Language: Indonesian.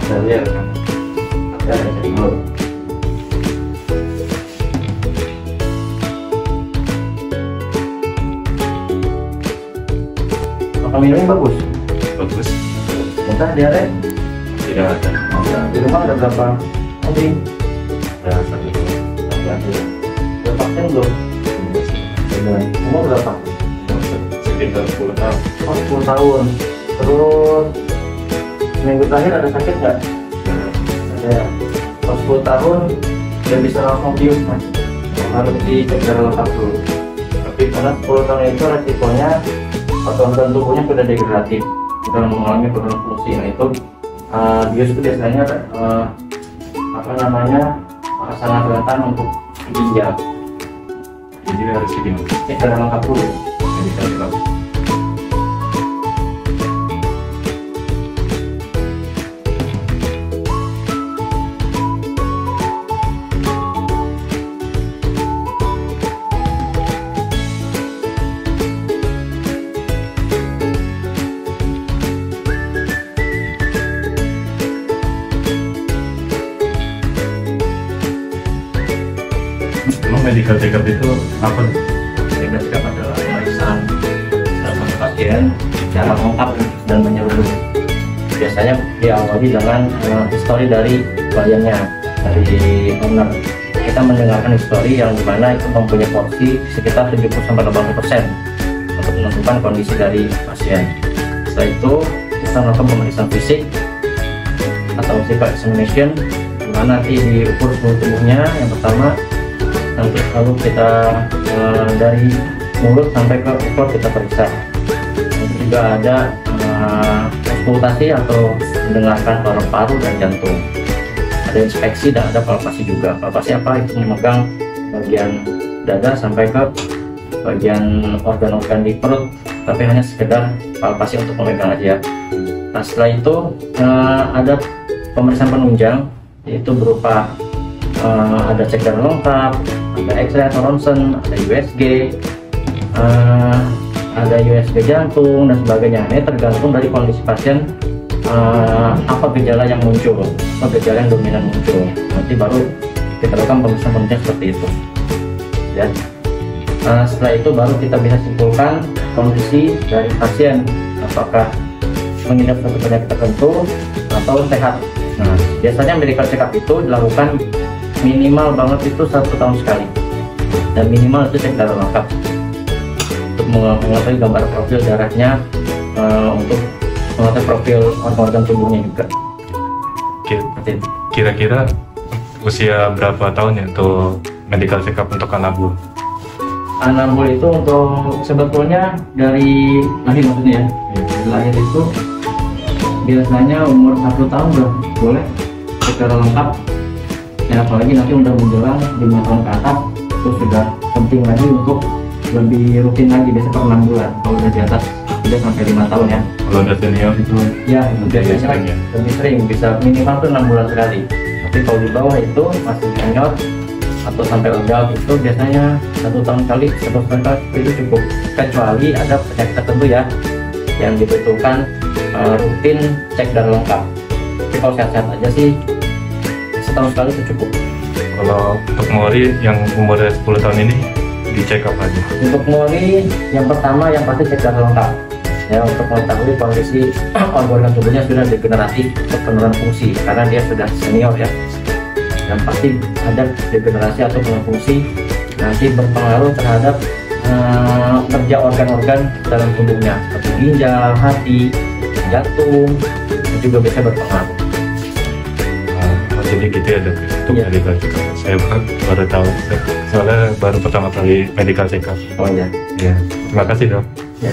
Saya lihat ada dulu. Makan minumnya bagus. Bagus. Entah diare? Tidak ada. Di rumah ada berapa anjing? Ada satu. Udah vaksin belum? Umur berapa? Sekitar 10 tahun. Oh, 10 tahun. Terus minggu terakhir ada sakit nggak? Ada. Pas 10 tahun dia bisa langsung bius, Mas. Harus dicek secara lengkap dulu. Tapi karena 10 tahun itu resikonya organ tubuhnya sudah degradatif, sudah mengalami penurunan fungsi. Nah itu bius itu biasanya sangat rentan untuk ginjal. Jadi harus gimana? Cek secara lengkap dulu. Medical check up. Emang medical check up itu apa? Medical check up adalah pemeriksaan data pasien secara lengkap dan menyeluruh. Biasanya diawali dengan histori dari kliennya, dari owner. Kita mendengarkan histori yang dimana itu mempunyai porsi sekitar 70-80% untuk menentukan kondisi dari pasien. Setelah itu kita melakukan pemeriksaan fisik atau physical examination, dimana nanti diukur seluruh tubuhnya. Yang pertama nanti lalu kita dari mulut sampai ke ekor kita periksa. Nanti juga ada konsultasi atau mendengarkan paru-paru dan jantung. Ada inspeksi dan ada palpasi juga. Palpasi apa? Itu memegang bagian dada sampai ke bagian organ-organ di perut, tapi hanya sekedar palpasi untuk memegang aja. Nah setelah itu ada pemeriksaan penunjang, yaitu berupa ada cek darah lengkap, ada X-ray atau ronsen, ada USG, ada USG jantung dan sebagainya. Ini tergantung dari kondisi pasien, apa gejala yang muncul, apa gejala yang dominan muncul. Nanti baru kita lakukan pemeriksaan penunjang seperti itu. Ya. Setelah itu baru kita bisa simpulkan kondisi dari pasien, apakah mengidap suatu penyakit tertentu atau sehat. Nah, biasanya medical check up itu dilakukan minimal banget itu 1 tahun sekali, dan minimal itu cek darah lengkap untuk mengetahui gambar profil darahnya, untuk mengetahui profil organ tubuhnya juga. Kira-kira usia berapa tahun ya untuk medical check up untuk anabul? Anabul itu untuk sebetulnya dari lahir, maksudnya ya, dari lahir itu biasanya umur 1 tahun udah boleh cek darah lengkap. Ya, apalagi nanti udah menjelang 5 tahun ke atas itu sudah penting lagi untuk lebih rutin lagi, biasa per 6 bulan. Kalau udah di atas udah sampai 5 tahun ya. Kalau udah senior itu ya biasanya ya? lebih sering, bisa minimal tuh 6 bulan sekali. Tapi kalau di bawah itu masih senior atau sampai adult itu biasanya 1 tahun kali, 1 tahun kali itu cukup. Kecuali ada penyakit tertentu ya yang dibutuhkan rutin cek darah lengkap. Tapi kalau sehat-sehat aja sih setahun sekali itu cukup. Kalau untuk Mori yang umurnya 10 tahun ini dicek apa aja? Untuk Mori yang pertama yang pasti cek darah lengkap ya, untuk mengetahui kondisi organ tubuhnya sudah degeneratif atau penurunan fungsi, karena dia sudah senior ya, dan pasti ada degenerasi atau penurunan fungsi nanti berpengaruh terhadap kerja organ-organ dalam tubuhnya seperti ginjal, hati, jantung, itu juga bisa berpengaruh. Jadi gitu ya dok, untuk ya. medical check up. Saya baru tahu, soalnya baru pertama kali medical check up. Oh iya. Ya, terima kasih dok. Ya.